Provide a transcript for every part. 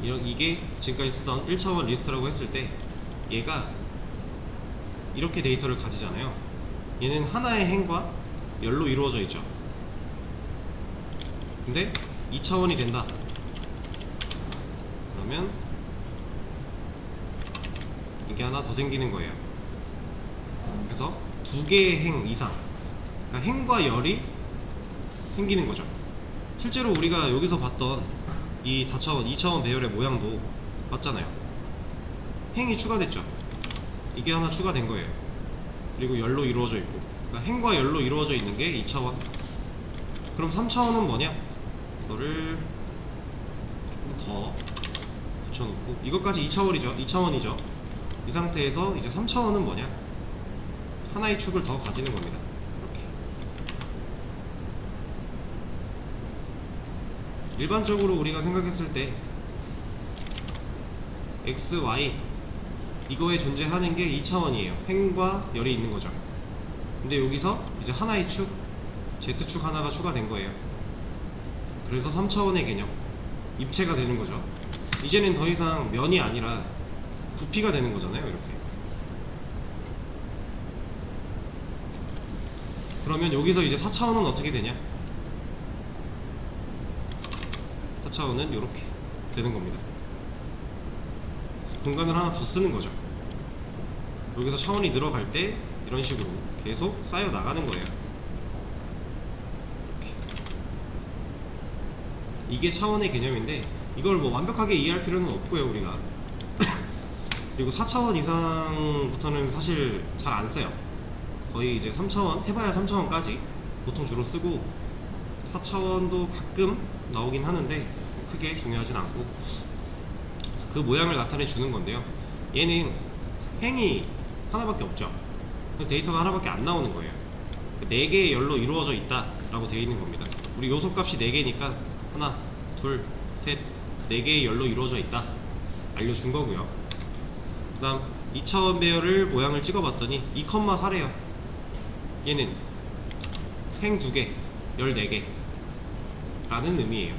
이게 지금까지 쓰던 1차원 리스트라고 했을 때 얘가 이렇게 데이터를 가지잖아요. 얘는 하나의 행과 열로 이루어져 있죠. 근데 2차원이 된다 그러면 이게 하나 더 생기는 거예요. 그래서 두 개의 행 이상, 그러니까 행과 열이 생기는 거죠. 실제로 우리가 여기서 봤던 이 다차원, 2차원 배열의 모양도 봤잖아요. 행이 추가됐죠. 이게 하나 추가된 거예요. 그리고 열로 이루어져 있고, 그러니까 행과 열로 이루어져 있는 게 2차원. 그럼 3차원은 뭐냐? 이거를 조금 더 붙여놓고, 이것까지 2차원이죠. 이 상태에서 이제 3차원은 뭐냐? 하나의 축을 더 가지는 겁니다. 이렇게. 일반적으로 우리가 생각했을 때 x, y 이거에 존재하는 게 2차원이에요. 행과 열이 있는 거죠. 근데 여기서 이제 하나의 축, z축 하나가 추가된 거예요. 그래서 3차원의 개념, 입체가 되는 거죠. 이제는 더 이상 면이 아니라 부피가 되는 거잖아요. 이렇게. 그러면 여기서 이제 4차원은 어떻게 되냐? 4차원은 이렇게 되는 겁니다. 공간을 하나 더 쓰는 거죠. 여기서 차원이 늘어갈 때 이런 식으로 계속 쌓여 나가는 거예요. 이렇게. 이게 차원의 개념인데 이걸 뭐 완벽하게 이해할 필요는 없고요, 우리가. 그리고 4차원 이상부터는 사실 잘 안 써요. 거의 이제 3차원, 해봐야 3차원까지 보통 주로 쓰고 4차원도 가끔 나오긴 하는데 크게 중요하진 않고 그 모양을 나타내 주는 건데요. 얘는 행이 하나밖에 없죠. 데이터가 하나밖에 안 나오는 거예요. 4개의 열로 이루어져 있다 라고 되어 있는 겁니다. 우리 요소값이 4개니까 하나, 둘, 셋, 4개의 열로 이루어져 있다 알려준 거고요. 그 다음 2차원 배열을 모양을 찍어봤더니 2,4래요. 얘는 행 2개, 열 4개 라는 의미예요.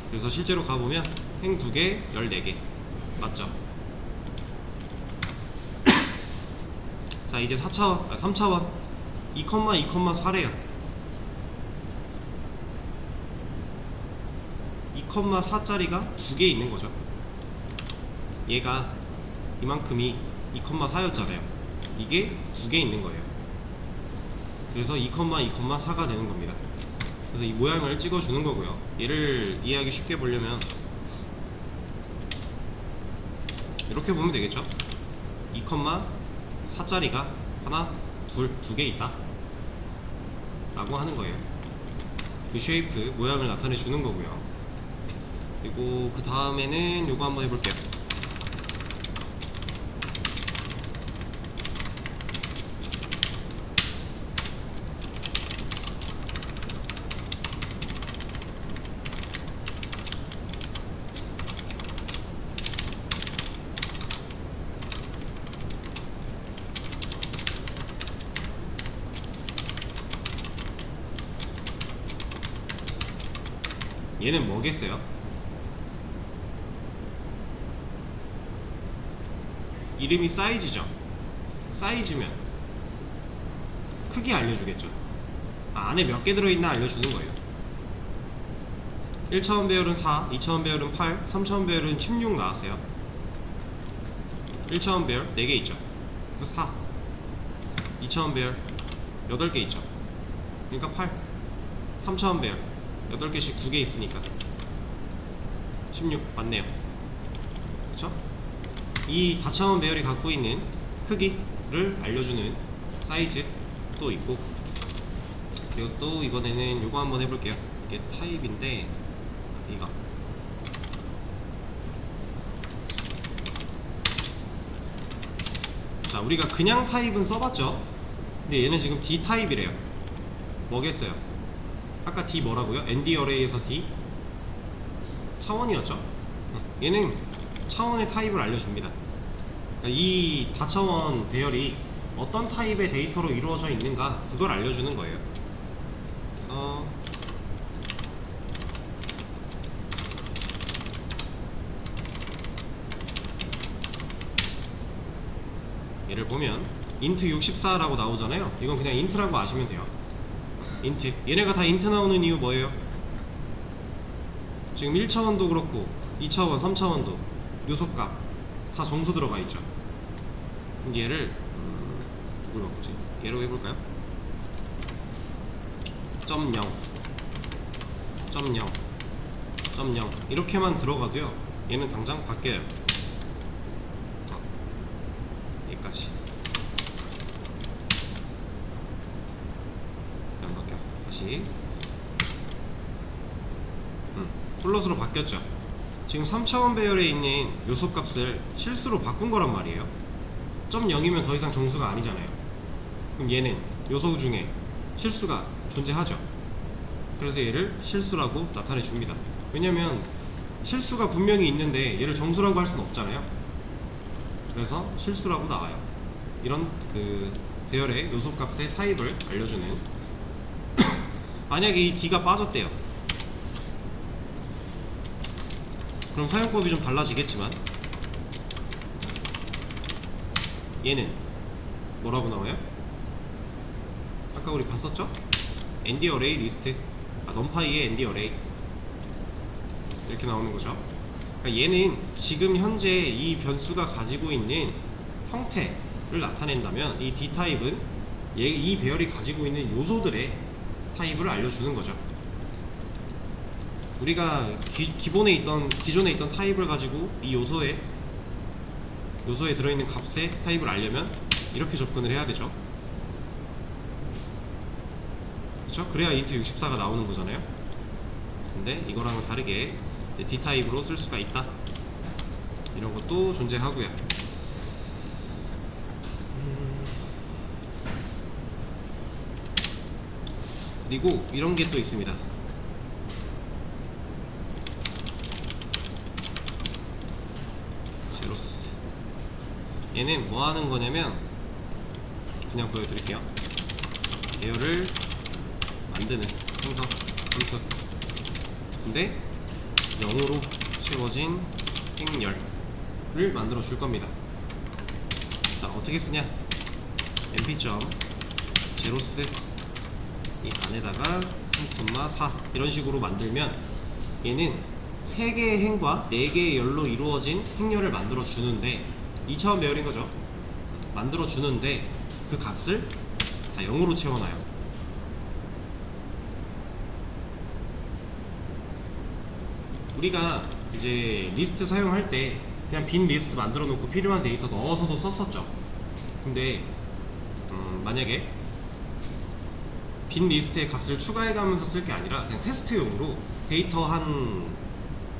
그래서 실제로 가보면 행 2개, 열 4개 맞죠? 자, 이제 3차원 2,4래요 2,4짜리가 2개 있는 거죠. 얘가 이만큼이 2,4였잖아요 이게 2개 있는 거예요. 그래서 2,4가 되는 겁니다. 그래서 이 모양을 찍어주는 거고요. 얘를 이해하기 쉽게 보려면 이렇게 보면 되겠죠. 2,4짜리가 하나, 둘, 2개 있다 라고 하는 거예요. 그 쉐이프, 모양을 나타내 주는 거고요. 그리고 그 다음에는 요거 한번 해볼게요. 얘는 뭐겠어요? 이름이 사이즈죠. 사이즈면 크기 알려주겠죠. 안에 몇 개 들어있나 알려주는 거예요. 1차원 배열은 4, 2차원 배열은 8, 3차원 배열은 16 나왔어요. 1차원 배열 4개 있죠. 4. 2차원 배열 8개 있죠. 그러니까 8. 3차원 배열 8개씩 2개 있으니까 16 맞네요. 그쵸? 이 다차원 배열이 갖고 있는 크기를 알려주는 사이즈 또 있고, 그리고 또 이번에는 요거 한번 해볼게요. 이게 타입인데 이거 자, 우리가 그냥 타입은 써봤죠. 근데 얘는 지금 D 타입이래요. 뭐겠어요? 아까 D 뭐라고요? ND 어레이에서 D 차원이었죠. 얘는 차원의 타입을 알려줍니다. 그러니까 이 다차원 배열이 어떤 타입의 데이터로 이루어져 있는가 그걸 알려주는 거예요. 그래서 얘를 보면 int 64라고 나오잖아요. 이건 그냥 int라고 아시면 돼요. int. 얘네가 다 int 나오는 이유 뭐예요? 지금 1차원도 그렇고 2차원, 3차원도 요소값 다 정수 들어가 있죠. 그럼 얘를 누굴 바꾸지? 얘로 해볼까요? 0, 0, 0 이렇게만 들어가도요 얘는 당장 바뀌어요. 여기까지 안 바뀌어. 다시 플롯으로 바뀌었죠. 지금 3차원 배열에 있는 요소값을 실수로 바꾼 거란 말이에요. 0이면 더 이상 정수가 아니잖아요. 그럼 얘는 요소 중에 실수가 존재하죠. 그래서 얘를 실수라고 나타내 줍니다. 왜냐면 실수가 분명히 있는데 얘를 정수라고 할 수는 없잖아요. 그래서 실수라고 나와요. 이런 그 배열의 요소값의 타입을 알려주는 만약에 이 D가 빠졌대요. 그럼 사용법이 좀 달라지겠지만 얘는 뭐라고 나와요? 아까 우리 봤었죠? ND 어레이 리스트, numPy의 ND 어레이 이렇게 나오는 거죠. 그러니까 얘는 지금 현재 이 변수가 가지고 있는 형태를 나타낸다면 이 D 타입은 이 배열이 가지고 있는 요소들의 타입을 알려주는 거죠. 우리가 기존에 있던 타입을 가지고 이 요소에 들어있는 값의 타입을 알려면 이렇게 접근을 해야 되죠. 그렇죠? 그래야 int 64가 나오는 거잖아요. 근데 이거랑은 다르게 이제 D 타입으로 쓸 수가 있다. 이런 것도 존재하고요. 그리고 이런 게 또 있습니다. 제로스. 얘는 뭐 하는 거냐면 그냥 보여드릴게요. 배열을 만드는 행성 함수. 근데 0으로 채워진 행렬을 만들어 줄 겁니다. 자, 어떻게 쓰냐? mp.제로스 이 안에다가 3,4 이런 식으로 만들면 얘는 3개의 행과 4개의 열로 이루어진 행렬을 만들어 주는데 2차원 배열인 거죠. 만들어 주는데 그 값을 다 0으로 채워놔요. 우리가 이제 리스트 사용할 때 그냥 빈 리스트 만들어 놓고 필요한 데이터 넣어서도 썼었죠. 근데 만약에 빈 리스트의 값을 추가해 가면서 쓸 게 아니라 그냥 테스트용으로 데이터 한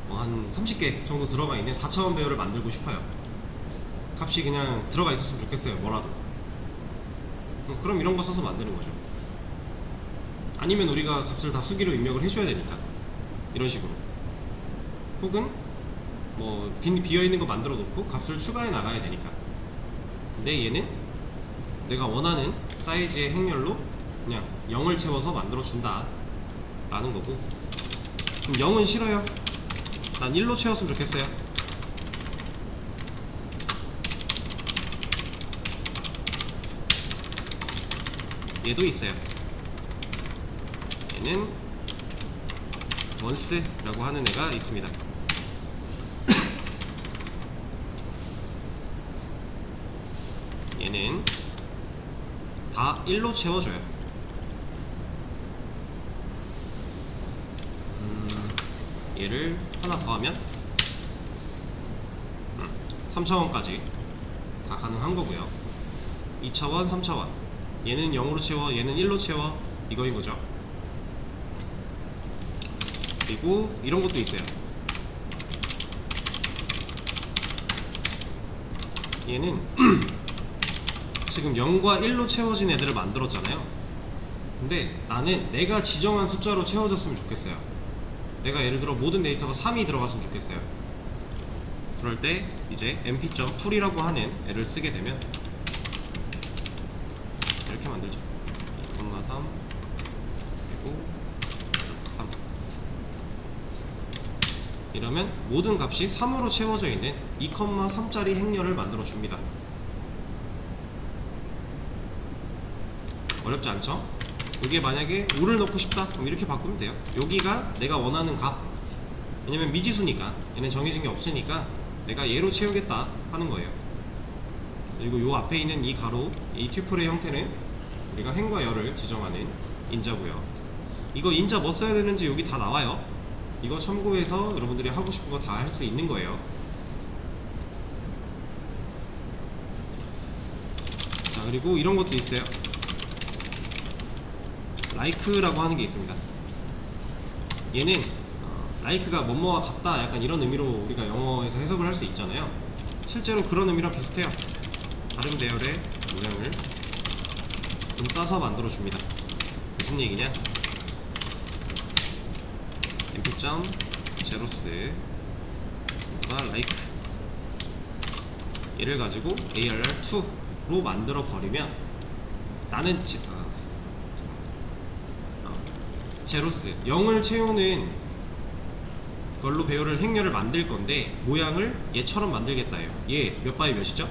30개 정도 들어가 있는 다차원 배열을 만들고 싶어요. 값이 그냥 들어가 있었으면 좋겠어요. 뭐라도. 그럼 이런 거 써서 만드는 거죠. 아니면 우리가 값을 다 수기로 입력을 해줘야 되니까 이런 식으로. 혹은 뭐 비어있는 거 만들어 놓고 값을 추가해 나가야 되니까. 근데 얘는 내가 원하는 사이즈의 행렬로 그냥 0을 채워서 만들어 준다 라는 거고. 그럼 0은 싫어요. 난 1로 채웠으면 좋겠어요. 얘도 있어요. 얘는 once라고 하는 애가 있습니다. 얘는 다 1로 채워줘요. 얘를 하나 더하면 3차원까지 다 가능한 거고요. 2차원, 3차원 얘는 0으로 채워, 얘는 1로 채워 이거인 거죠. 그리고 이런 것도 있어요. 얘는 지금 0과 1로 채워진 애들을 만들었잖아요. 근데 나는 내가 지정한 숫자로 채워졌으면 좋겠어요. 내가 예를 들어 모든 데이터가 3이 들어갔으면 좋겠어요. 그럴 때 이제 mp.풀이라고 하는 애를 쓰게 되면 이렇게 만들죠. 2,3 그리고 3 이러면 모든 값이 3으로 채워져 있는 2,3짜리 행렬을 만들어 줍니다. 어렵지 않죠? 여기에 만약에 5를 넣고 싶다 그럼 이렇게 바꾸면 돼요. 여기가 내가 원하는 값, 왜냐면 미지수니까 얘는 정해진 게 없으니까 내가 얘로 채우겠다 하는 거예요. 그리고 요 앞에 있는 이 가로, 이 튜플의 형태는 우리가 행과 열을 지정하는 인자고요. 이거 인자 뭐 써야 되는지 여기 다 나와요. 이거 참고해서 여러분들이 하고 싶은 거 다 할 수 있는 거예요. 자, 그리고 이런 것도 있어요. like라고 하는 게 있습니다. 얘는 like가 뭐뭐와 같다 약간 이런 의미로 우리가 영어에서 해석을 할 수 있잖아요. 실제로 그런 의미랑 비슷해요. 다른 배열의 모양을 좀 따서 만들어 줍니다. 무슨 얘기냐? mp.zeros like 얘를 가지고 arr2로 만들어 버리면 나는 제로스 0을 채우는 걸로 배열을 행렬을 만들 건데 모양을 얘처럼 만들겠다 해요. 얘 몇 바이 몇이죠?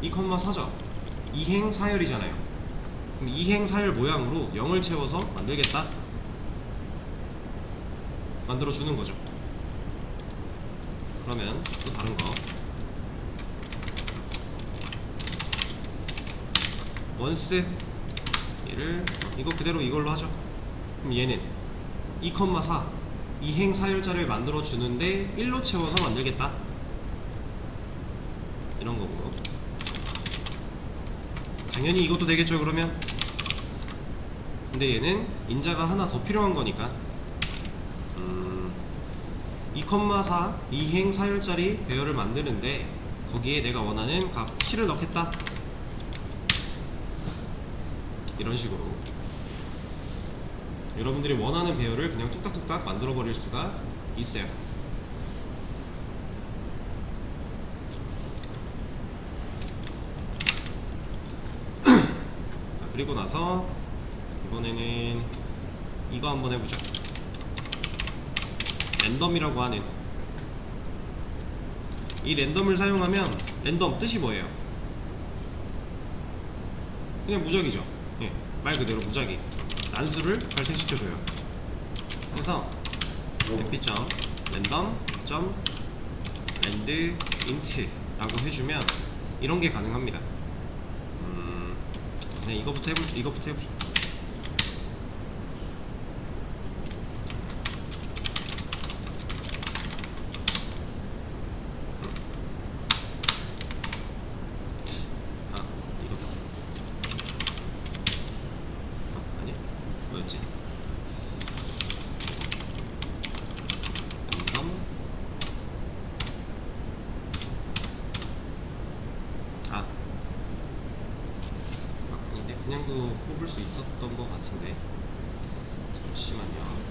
2,4죠. 2행 4열이잖아요. 그럼 2행 4열 모양으로 0을 채워서 만들겠다, 만들어 주는 거죠. 그러면 또 다른 거 once 얘를 이거 그대로 이걸로 하죠. 그럼 얘는 2,4 2행 4열자를 만들어 주는데 1로 채워서 만들겠다, 이런 거고요. 당연히 이것도 되겠죠. 그러면 근데 얘는 인자가 하나 더 필요한 거니까 2,4 2행 4열짜리 배열을 만드는데 거기에 내가 원하는 값 7을 넣겠다, 이런 식으로 여러분들이 원하는 배열을 그냥 뚝딱뚝딱 만들어 버릴 수가 있어요. 자, 그리고 나서 이번에는 이거 한번 해보죠. 랜덤이라고 하는 이 랜덤을 사용하면, 랜덤 뜻이 뭐예요? 그냥 무작위죠. 예, 말 그대로 무작위, 난수를 발생시켜줘요. 그래서 mp.random.randint 라고 해주면 이런 게 가능합니다. 그냥 이거부터 해보죠. 뭐였지? 아닌데 그냥도 뽑을 수 있었던 것 같은데 잠시만요.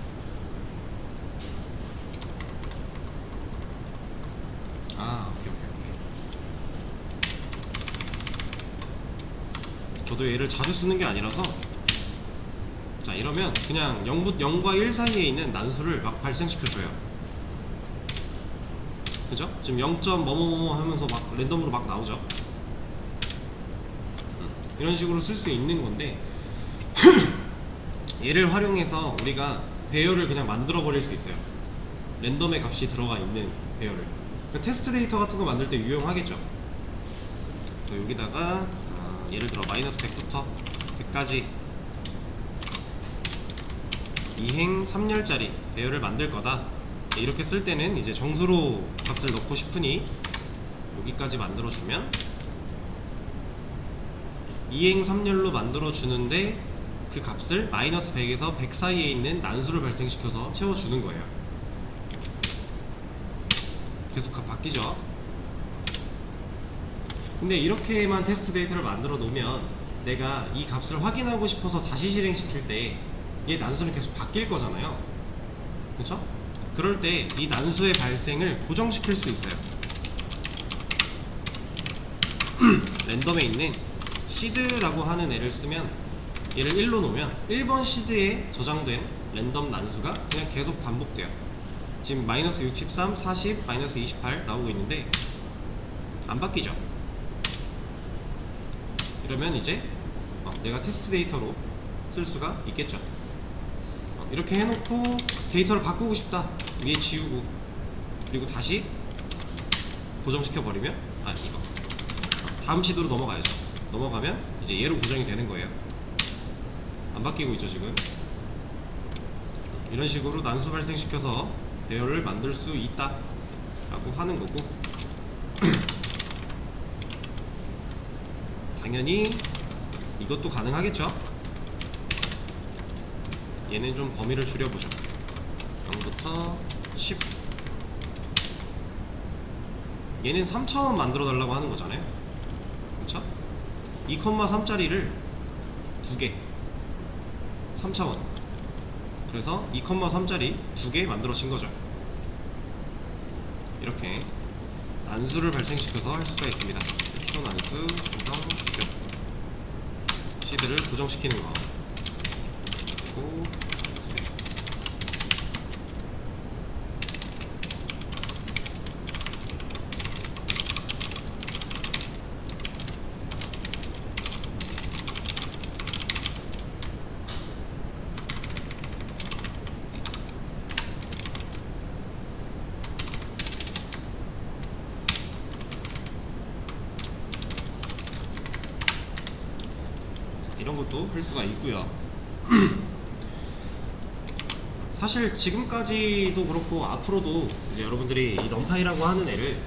오케이. 저도 얘를 자주 쓰는 게 아니라서. 자, 이러면 그냥 0과 1 사이에 있는 난수를 막 발생시켜줘요. 그죠? 지금 0. 뭐뭐뭐 하면서 막 랜덤으로 막 나오죠. 이런 식으로 쓸 수 있는 건데 얘를 활용해서 우리가 배열을 그냥 만들어 버릴 수 있어요. 랜덤의 값이 들어가 있는 배열을. 그러니까 테스트 데이터 같은 거 만들 때 유용하겠죠. 그래서 여기다가 예를 들어 -100부터 100까지 2행 3열짜리 배열을 만들 거다, 이렇게 쓸 때는 이제 정수로 값을 넣고 싶으니 여기까지 만들어 주면 2행 3열로 만들어 주는데 그 값을 -100에서 100 사이에 있는 난수를 발생시켜서 채워주는 거예요. 계속 값 바뀌죠. 근데 이렇게만 테스트 데이터를 만들어 놓으면 내가 이 값을 확인하고 싶어서 다시 실행시킬 때 얘 난수는 계속 바뀔 거잖아요. 그렇죠? 그럴 때 이 난수의 발생을 고정시킬 수 있어요. 랜덤에 있는 시드라고 하는 애를 쓰면, 얘를 1로 놓으면 1번 시드에 저장된 랜덤 난수가 그냥 계속 반복돼요. 지금 -63, 40, -28 나오고 있는데 안 바뀌죠. 이러면 이제 내가 테스트 데이터로 쓸 수가 있겠죠. 이렇게 해놓고 데이터를 바꾸고 싶다, 위에 지우고 그리고 다시 고정시켜 버리면 이거 다음 시도로 넘어가야죠. 넘어가면 이제 얘로 고정이 되는 거예요. 안 바뀌고 있죠 지금. 이런 식으로 난수 발생시켜서 배열을 만들 수 있다 라고 하는 거고 당연히 이것도 가능하겠죠. 얘는 좀 범위를 줄여보죠. 0부터 10. 얘는 3차원 만들어 달라고 하는 거잖아요. 그쵸? 2,3짜리를 2개 3차원, 그래서 2,3짜리 2개 만들어진 거죠. 이렇게 난수를 발생시켜서 할 수가 있습니다. 표 난수 생성 기준, 시드를 고정시키는 거. 그리고 스펙. 이런 것도 할 수가 있고요. 사실 지금까지도 그렇고 앞으로도 이제 여러분들이 이 넘파이라고 하는 애를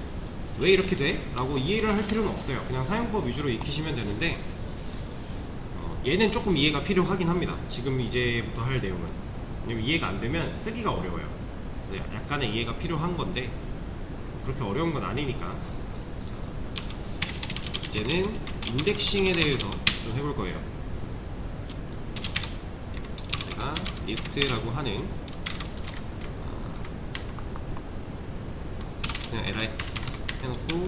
왜 이렇게 돼? 라고 이해를 할 필요는 없어요. 그냥 사용법 위주로 익히시면 되는데 얘는 조금 이해가 필요하긴 합니다. 지금 이제부터 할 내용은. 왜냐면 이해가 안 되면 쓰기가 어려워요. 그래서 약간의 이해가 필요한 건데 그렇게 어려운 건 아니니까. 이제는 인덱싱에 대해서 좀 해볼 거예요. 제가 리스트라고 하는 그냥 li 해놓고,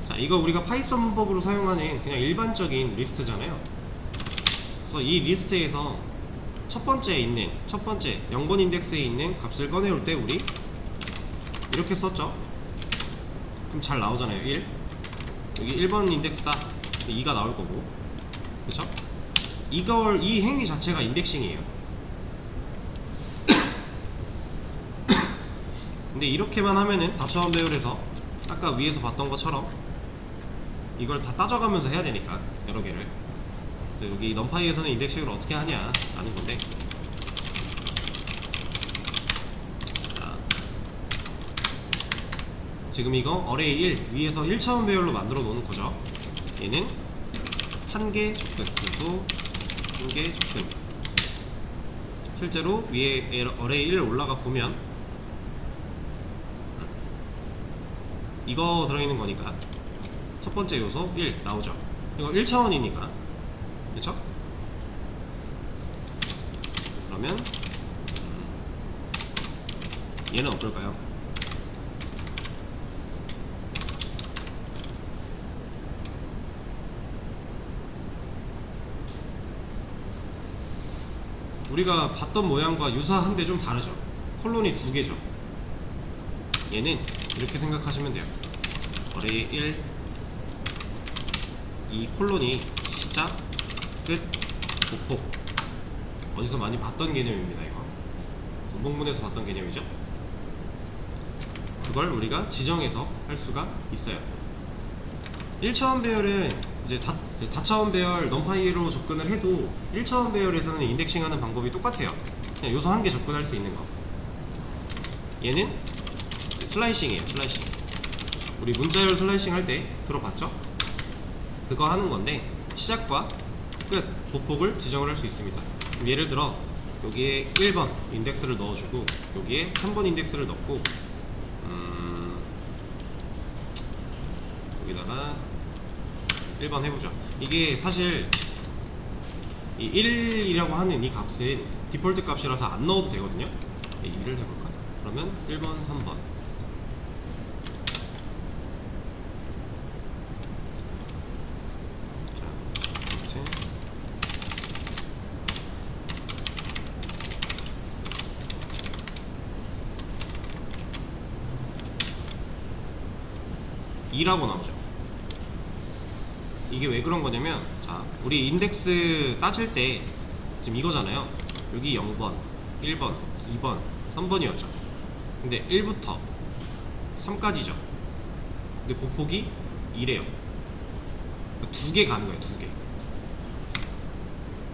자, 이거 우리가 파이썬 문법으로 사용하는 그냥 일반적인 리스트잖아요. 그래서 이 리스트에서 첫 번째 0번 인덱스에 있는 값을 꺼내올 때 우리 이렇게 썼죠. 그럼 잘 나오잖아요. 1. 여기 1번 인덱스다. 2가 나올 거고, 그쵸? 이 행위 자체가 인덱싱이에요. 근데 이렇게만 하면은 다처원 배열에서 아까 위에서 봤던 것처럼 이걸 다 따져가면서 해야 되니까, 여러 개를. 그래서 여기 넘파이에서는 인덱싱을 어떻게 하냐 라는 건데, 자, 지금 이거 어레이 1 위에서 1차원 배열로 만들어 놓는 거죠. 얘는 1개 접근, 그래서 1개 접근. 실제로 위에 어레이 1 올라가 보면 이거 들어있는 거니까 첫 번째 요소 1 나오죠. 이거 1차원이니까, 그쵸? 그러면 얘는 어떨까요? 우리가 봤던 모양과 유사한데 좀 다르죠. 콜론이 2개죠. 얘는 이렇게 생각하시면 돼요. 어레이 1, 이 콜론이 시작, 끝, 보폭. 어디서 많이 봤던 개념입니다. 이거 원본문에서 봤던 개념이죠. 그걸 우리가 지정해서 할 수가 있어요. 1차원 배열은 이제 다차원 배열 넘파이로 접근을 해도 1차원 배열에서는 인덱싱하는 방법이 똑같아요. 그냥 요소 한 개 접근할 수 있는 거. 얘는 슬라이싱이에요. 슬라이싱. 우리 문자열 슬라이싱 할 때 들어봤죠? 그거 하는 건데 시작과 끝, 보폭을 지정을 할 수 있습니다. 그럼 예를 들어 여기에 1번 인덱스를 넣어주고 여기에 3번 인덱스를 넣고 여기다가 1번 해보죠. 이게 사실 이 1이라고 하는 이 값은 디폴트 값이라서 안 넣어도 되거든요. 2를 해볼까? 그러면 1번, 3번. 자, 2라고 나오죠. 이게 왜 그런 거냐면, 자, 우리 인덱스 따질 때 지금 이거잖아요. 여기 0번, 1번, 2번, 3번이었죠. 근데 1부터 3까지죠. 근데 보폭이 2래요. 두 개 가는 거예요, 두 개.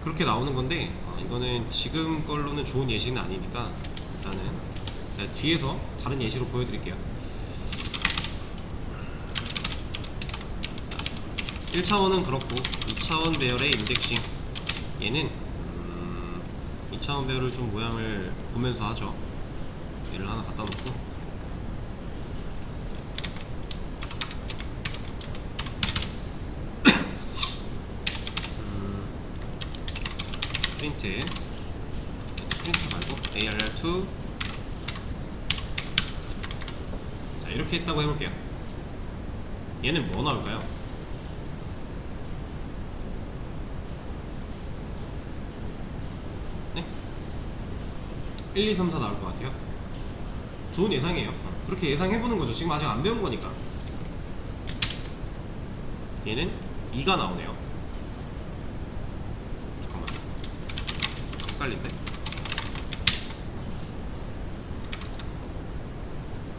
그렇게 나오는 건데, 이거는 지금 걸로는 좋은 예시는 아니니까 일단은 뒤에서 다른 예시로 보여드릴게요. 1차원은 그렇고 2차원 배열의 인덱싱, 얘는 2차원 배열을 좀 모양을 보면서 하죠. 얘를 하나 갖다 놓고 프린트 말고 ARR2. 자, 이렇게 했다고 해볼게요. 얘는 뭐 나올까요? 네? 1, 2, 3, 4 나올 것 같아요. 좋은 예상이에요. 그렇게 예상해보는 거죠. 지금 아직 안 배운 거니까. 얘는 2가 나오네요. 잠깐만, 헷갈린데?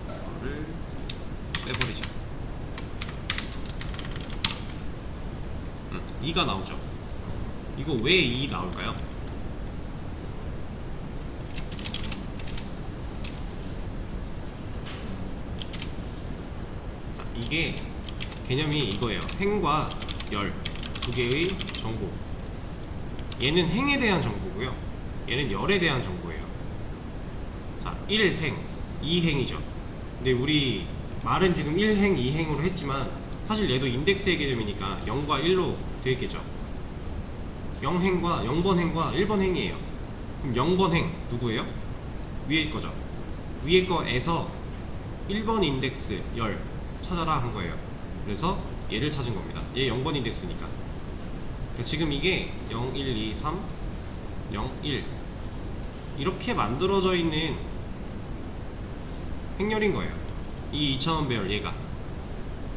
이거를 빼버리죠. 2가 나오죠. 이거 왜 2 나올까요? 자, 이게 개념이 이거예요. 행과 열 두 개의 정보. 얘는 행에 대한 정보고요. 얘는 열에 대한 정보예요. 자, 1행, 2행이죠. 근데 우리 말은 지금 1행, 2행으로 했지만 사실 얘도 인덱스의 개념이니까 0과 1로 되어 있겠죠. 0행과 0번 행과 1번 행이에요. 그럼 0번 행 누구예요? 위에 거죠. 위에 거에서 1번 인덱스 열 찾아라 한 거예요. 그래서 얘를 찾은 겁니다. 얘 0번 인덱스니까. 그러니까 지금 이게 0, 1, 2, 3, 0, 1 이렇게 만들어져 있는 행렬인 거예요. 이 2차원 배열 얘가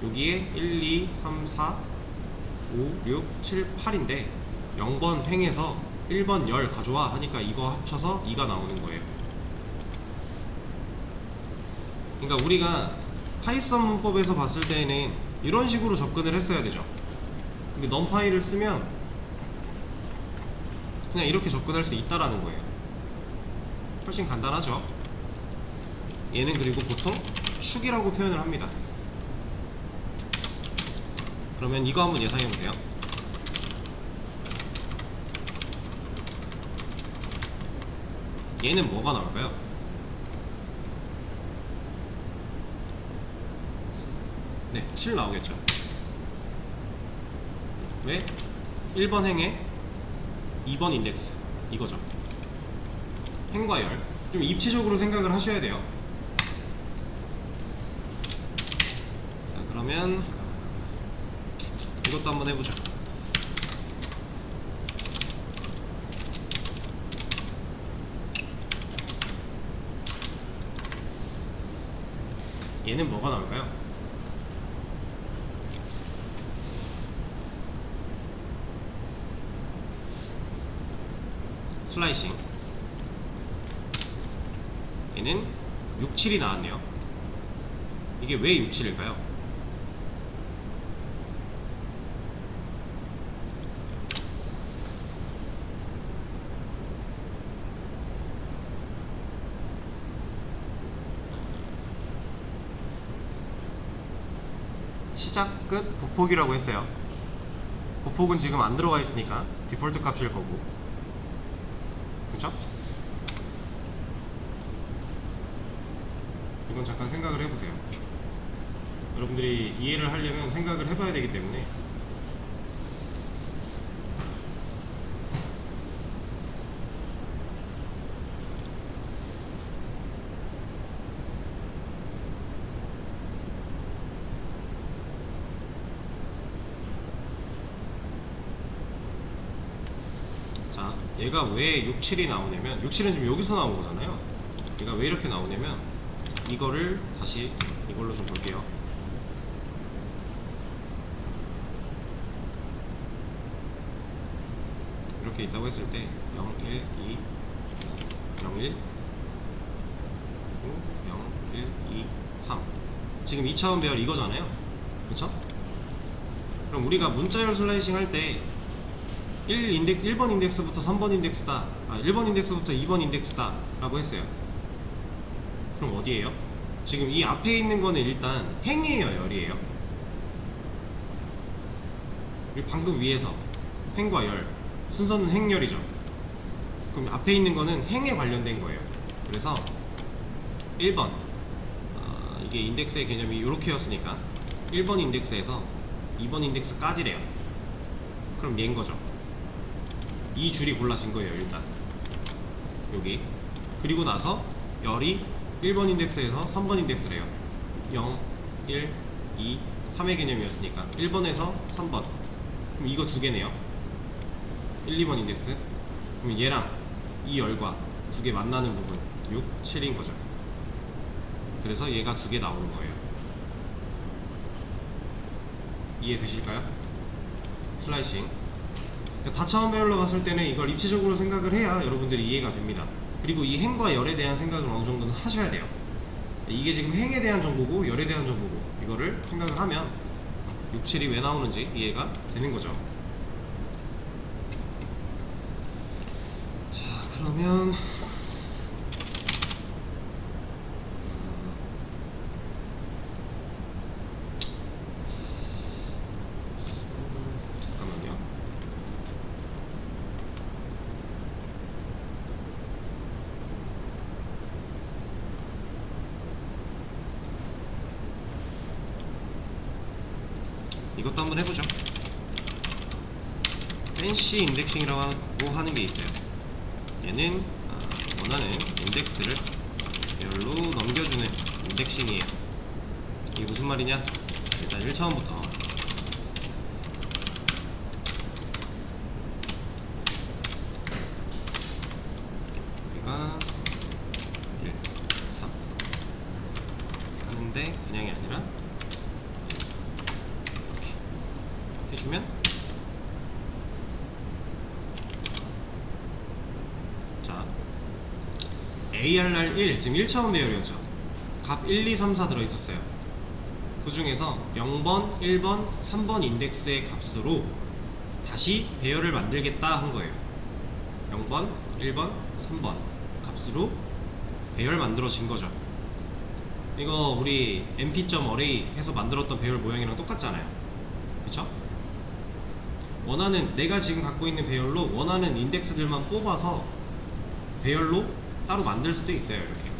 여기에 1, 2, 3, 4, 5, 6, 7, 8인데 0번 행에서 1번 열 가져와 하니까 이거 합쳐서 2가 나오는 거예요. 그러니까 우리가 파이썬 문법에서 봤을 때는 이런 식으로 접근을 했어야 되죠. 근데 넘파이를 쓰면 그냥 이렇게 접근할 수 있다라는 거예요. 훨씬 간단하죠. 얘는 그리고 보통 축이라고 표현을 합니다. 그러면 이거 한번 예상해보세요. 얘는 뭐가 나올까요? 네, 7 나오겠죠. 왜? 1번 행에 2번 인덱스 이거죠. 행과 열 좀 입체적으로 생각을 하셔야 돼요. 자, 그러면 이것도 한번 해보죠. 얘는 뭐가 나올까요? 슬라이싱. 얘는 6, 7이 나왔네요. 이게 왜 6, 7일까요? 시작, 끝, 보폭이라고 했어요. 보폭은 지금 안 들어가 있으니까 디폴트 값일 거고, 그쵸? 이건 잠깐 생각을 해보세요. 여러분들이 이해를 하려면 생각을 해봐야 되기 때문에. 자, 얘가 왜 6, 7이 나오냐면 6, 7은 지금 여기서 나온 거잖아요. 얘가 왜 이렇게 나오냐면 이거를 다시 이걸로 좀 볼게요. 이렇게 있다고 했을 때 0, 1, 2, 0, 1, 0, 1, 2, 3. 지금 2차원 배열 이거잖아요. 그쵸? 그럼 우리가 문자열 슬라이싱 할 때 1번 인덱스부터 3번 인덱스다, 1번 인덱스부터 2번 인덱스다 라고 했어요. 그럼 어디에요? 지금 이 앞에 있는 거는 일단 행이에요, 열이에요? 그리고 방금 위에서 행과 열, 순서는 행열이죠. 그럼 앞에 있는 거는 행에 관련된 거예요. 그래서 1번, 이게 인덱스의 개념이 이렇게였으니까 1번 인덱스에서 2번 인덱스까지래요. 그럼 얘인 거죠. 이 줄이 골라진 거예요, 일단. 여기. 그리고 나서 열이 1번 인덱스에서 3번 인덱스래요. 0, 1, 2, 3의 개념이었으니까 1번에서 3번. 그럼 이거 두 개네요. 1, 2번 인덱스. 그럼 얘랑 이 열과 두 개 만나는 부분 6, 7인 거죠. 그래서 얘가 두 개 나오는 거예요. 이해되실까요? 슬라이싱. 다차원 배열로 봤을 때는 이걸 입체적으로 생각을 해야 여러분들이 이해가 됩니다. 그리고 이 행과 열에 대한 생각을 어느 정도는 하셔야 돼요. 이게 지금 행에 대한 정보고 열에 대한 정보고, 이거를 생각을 하면 6, 7이 왜 나오는지 이해가 되는 거죠. 자, 그러면 잠깐만요. 이것도 한번 해보죠. 팬시 인덱싱이라고 하는 게 있어요. 얘는 원하는 인덱스를 배열로 넘겨주는 인덱싱이에요. 이게 무슨 말이냐? 일단 1차원부터 우리가 1, 3 하는데 그냥이 아니라 이렇게 해주면, 자, ARR 1, 지금 1차원 배열이었죠. 값 1, 2, 3, 4 들어있었어요. 그 중에서 0번, 1번, 3번 인덱스의 값으로 다시 배열을 만들겠다 한 거예요. 0번, 1번, 3번 값으로 배열 만들어진 거죠. 이거 우리 mp.array 해서 만들었던 배열 모양이랑 똑같잖아요. 그쵸? 원하는, 내가 지금 갖고 있는 배열로 원하는 인덱스들만 뽑아서 배열로 따로 만들 수도 있어요. 이렇게.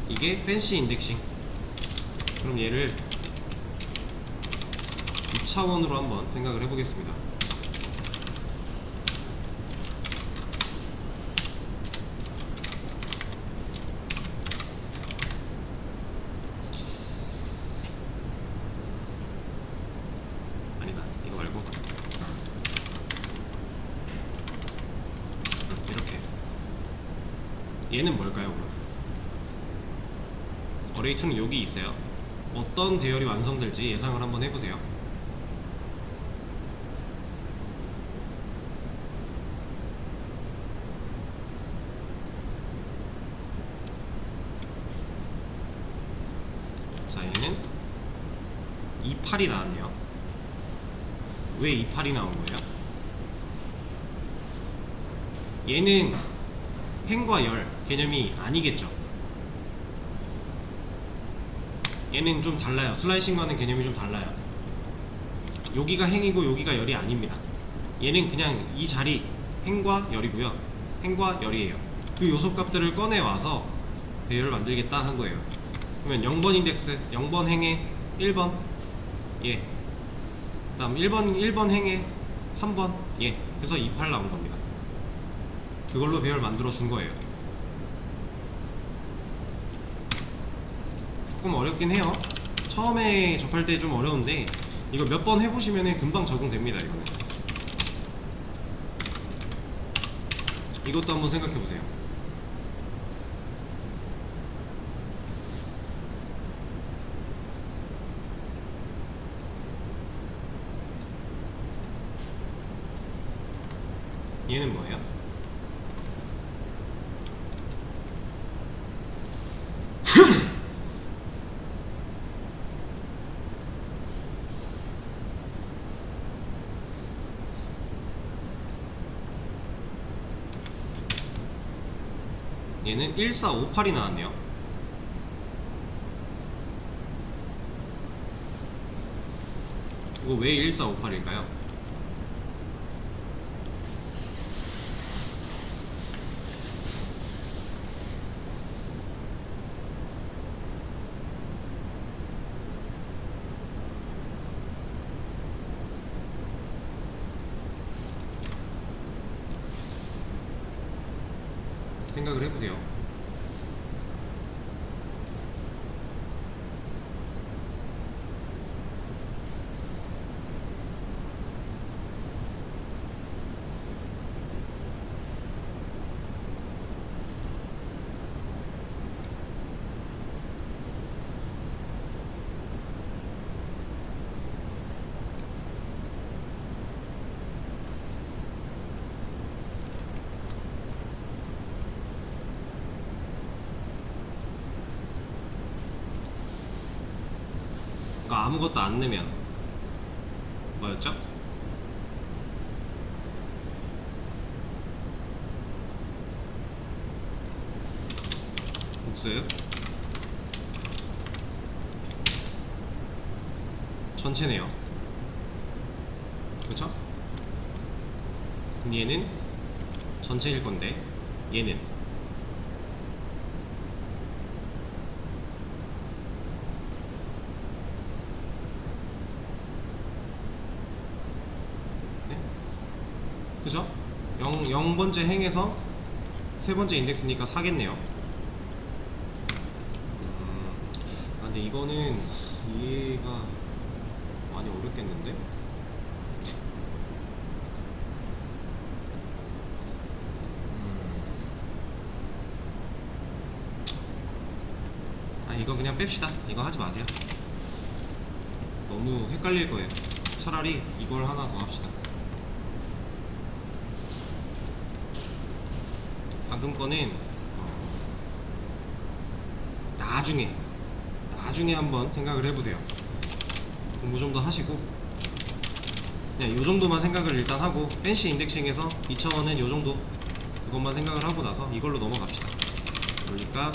이게 팬시 인덱싱. 그럼 얘를 2차원으로 한번 생각을 해보겠습니다. 아니다, 이거 말고 이렇게. 얘는 뭘까요, 그럼? 어레이2는 여기 있어요. 어떤 배열이 완성될지 예상을 한번 해보세요. 자, 얘는 28이 나왔네요. 왜 28이 나온 거예요? 얘는 행과 열 개념이 아니겠죠. 얘는 좀 달라요. 슬라이싱과는 개념이 좀 달라요. 여기가 행이고 여기가 열이 아닙니다. 얘는 그냥 이 자리 행과 열이고요. 행과 열이에요. 그 요소값들을 꺼내와서 배열을 만들겠다 한 거예요. 그러면 0번 인덱스, 0번 행에 1번, 예. 그 다음 1번 행에 3번, 예. 해서 28 나온 겁니다. 그걸로 배열 만들어 준 거예요. 조금 어렵긴 해요. 처음에 접할 때 좀 어려운데 이거 몇 번 해보시면 금방 적응됩니다. 이거는. 이것도 한번 생각해보세요. 얘는 뭐예요? 얘는 1458이 나왔네요. 이거 왜 1458일까요? 생각을 해보세요. 그러니까 아무것도 안 넣으면 뭐였죠? 복수 전체네요. 그렇죠? 그럼 얘는 전체일 건데 얘는 네? 그죠? 0번째 행에서 세 번째 인덱스니까 4겠네요. 근데 이거는 이해가 많이 어렵겠는데? 이거 그냥 뺍시다. 이거 하지 마세요. 너무 헷갈릴 거예요. 차라리 이걸 하나 더 합시다. 방금 거는 나중에 한번 생각을 해보세요. 공부 좀 더 하시고 그냥 요 정도만 생각을 일단 하고 팬시 인덱싱에서 2차원은 요 정도 그것만 생각을 하고 나서 이걸로 넘어갑시다. 그러니까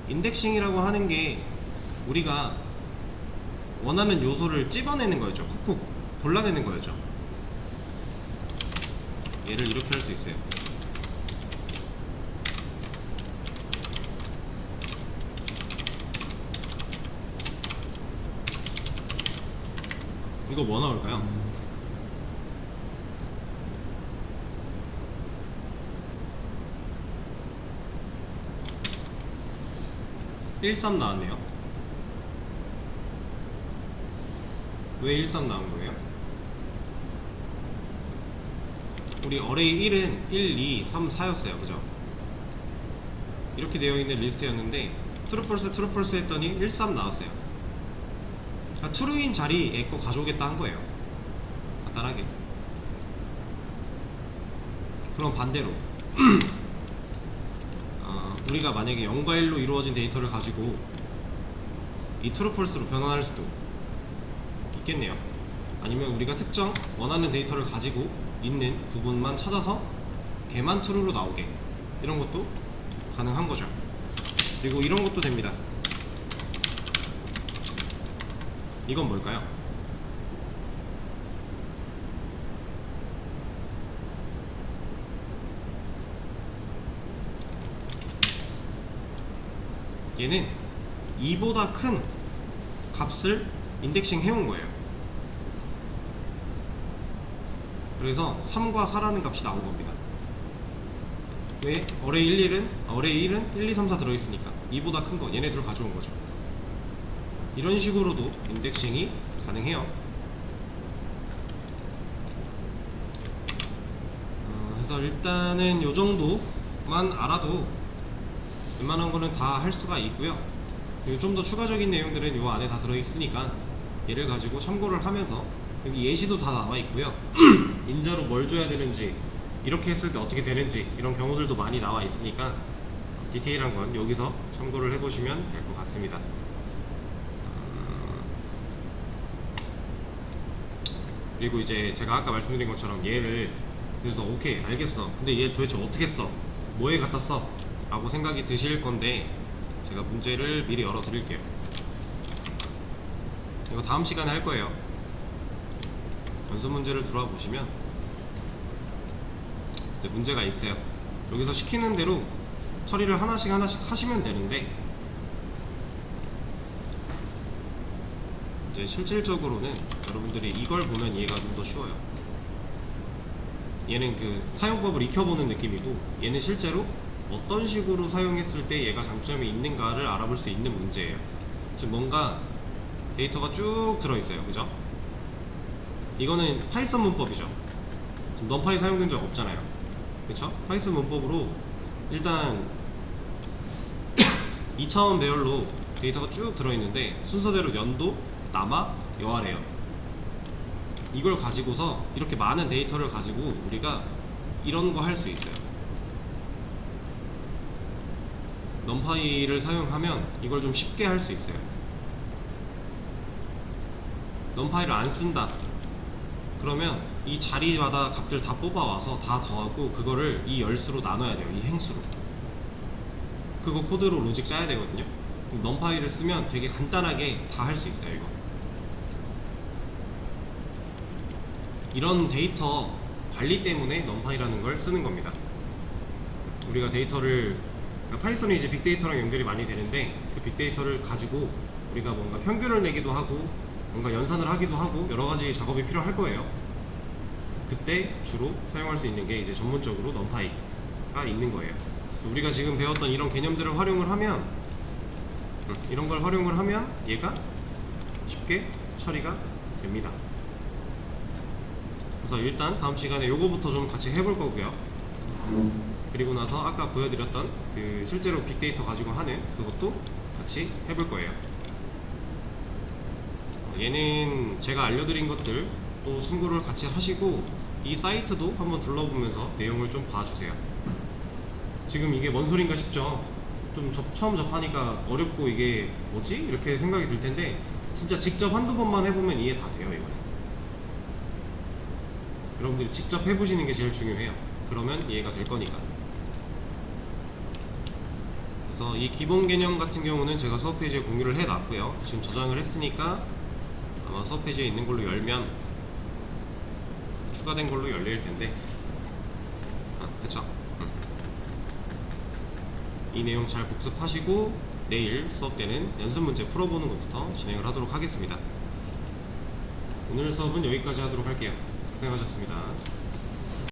인덱싱이라고 하는 게 우리가 원하는 요소를 찝어내는 거였죠. 콕콕 골라내는 거였죠. 얘를 이렇게 할 수 있어요. 이거 뭐 나올까요? (13) 나왔네요. 왜 13 나온 거예요? 우리 어레이 1은 1, 2, 3, 4였어요. 그죠? 이렇게 되어 있는 리스트였는데 트루펄스 했더니 13 나왔어요. 그러니까 트루인 자리에 거 가져오겠다 한 거예요. 간단하게. 그럼 반대로 우리가 만약에 0과 1로 이루어진 데이터를 가지고 이 트루펄스로 변환할 수도 있겠네요. 아니면 우리가 특정 원하는 데이터를 가지고 있는 부분만 찾아서 걔만 true로 나오게, 이런 것도 가능한 거죠. 그리고 이런 것도 됩니다. 이건 뭘까요? 얘는 2보다 큰 값을 인덱싱 해온 거예요. 그래서 3과 4라는 값이 나온 겁니다. 왜? 어레이 1은 1, 2, 3, 4 들어있으니까 2보다 큰 거 얘네들을 가져온 거죠. 이런 식으로도 인덱싱이 가능해요. 그래서 일단은 요 정도만 알아도 웬만한 거는 다 할 수가 있고요. 그리고 좀 더 추가적인 내용들은 요 안에 다 들어있으니까 얘를 가지고 참고를 하면서 여기 예시도 다 나와 있고요. 인자로 뭘 줘야 되는지, 이렇게 했을 때 어떻게 되는지 이런 경우들도 많이 나와 있으니까 디테일한 건 여기서 참고를 해보시면 될 것 같습니다. 그리고 이제 제가 아까 말씀드린 것처럼 얘를 그래서 오케이 알겠어, 근데 얘 도대체 어떻게 써? 뭐에 갖다 써? 라고 생각이 드실 건데 제가 문제를 미리 열어 드릴게요. 이거 다음 시간에 할 거예요. 연습 문제를 들어와 보시면 이제 문제가 있어요. 여기서 시키는 대로 처리를 하나씩 하시면 되는데 이제 실질적으로는 여러분들이 이걸 보면 이해가 좀 더 쉬워요. 얘는 그 사용법을 익혀보는 느낌이고, 얘는 실제로 어떤 식으로 사용했을 때 얘가 장점이 있는가를 알아볼 수 있는 문제예요. 지금 뭔가 데이터가 쭉 들어있어요, 그죠? 이거는 파이썬 문법이죠. 지금 넘파이 사용된 적 없잖아요, 그쵸? 파이썬 문법으로 일단 2차원 배열로 데이터가 쭉 들어있는데 순서대로 연도, 남아, 여아래요. 이걸 가지고서 이렇게 많은 데이터를 가지고 우리가 이런 거 할 수 있어요. 넘파이를 사용하면 이걸 좀 쉽게 할 수 있어요. 넘파이를 안 쓴다 그러면 이 자리마다 값들 다 뽑아와서 다 더하고 그거를 이 열수로 나눠야 돼요. 이 행수로. 그거 코드로 로직 짜야 되거든요. 넘파이를 쓰면 되게 간단하게 다 할 수 있어요. 이거 이런 데이터 관리 때문에 넘파이라는 걸 쓰는 겁니다. 우리가 데이터를, 그러니까 파이썬이 이제 빅데이터랑 연결이 많이 되는데 그 빅데이터를 가지고 우리가 뭔가 평균을 내기도 하고 뭔가 연산을 하기도 하고 여러 가지 작업이 필요할 거예요. 그때 주로 사용할 수 있는 게 이제 전문적으로 넘파이가 있는 거예요. 우리가 지금 배웠던 이런 개념들을 활용을 하면, 이런 걸 활용을 하면 얘가 쉽게 처리가 됩니다. 그래서 일단 다음 시간에 요거부터 좀 같이 해볼 거고요. 그리고 나서 아까 보여드렸던 그 실제로 빅데이터 가지고 하는 그것도 같이 해볼 거예요. 얘는 제가 알려드린 것들 또 참고를 같이 하시고 이 사이트도 한번 둘러보면서 내용을 좀 봐주세요. 지금 이게 뭔 소린가 싶죠? 좀 처음 접하니까 어렵고 이게 뭐지? 이렇게 생각이 들 텐데 진짜 직접 한두 번만 해보면 이해 다 돼요. 이거는 여러분들이 직접 해보시는 게 제일 중요해요. 그러면 이해가 될 거니까. 그래서 이 기본 개념 같은 경우는 제가 수업 페이지에 공유를 해놨고요. 지금 저장을 했으니까 아마 수업 페이지에 있는 걸로 열면 추가된 걸로 열릴 텐데, 그쵸? 이 내용 잘 복습하시고 내일 수업 때는 연습 문제 풀어보는 것부터 진행을 하도록 하겠습니다. 오늘 수업은 여기까지 하도록 할게요. 고생하셨습니다.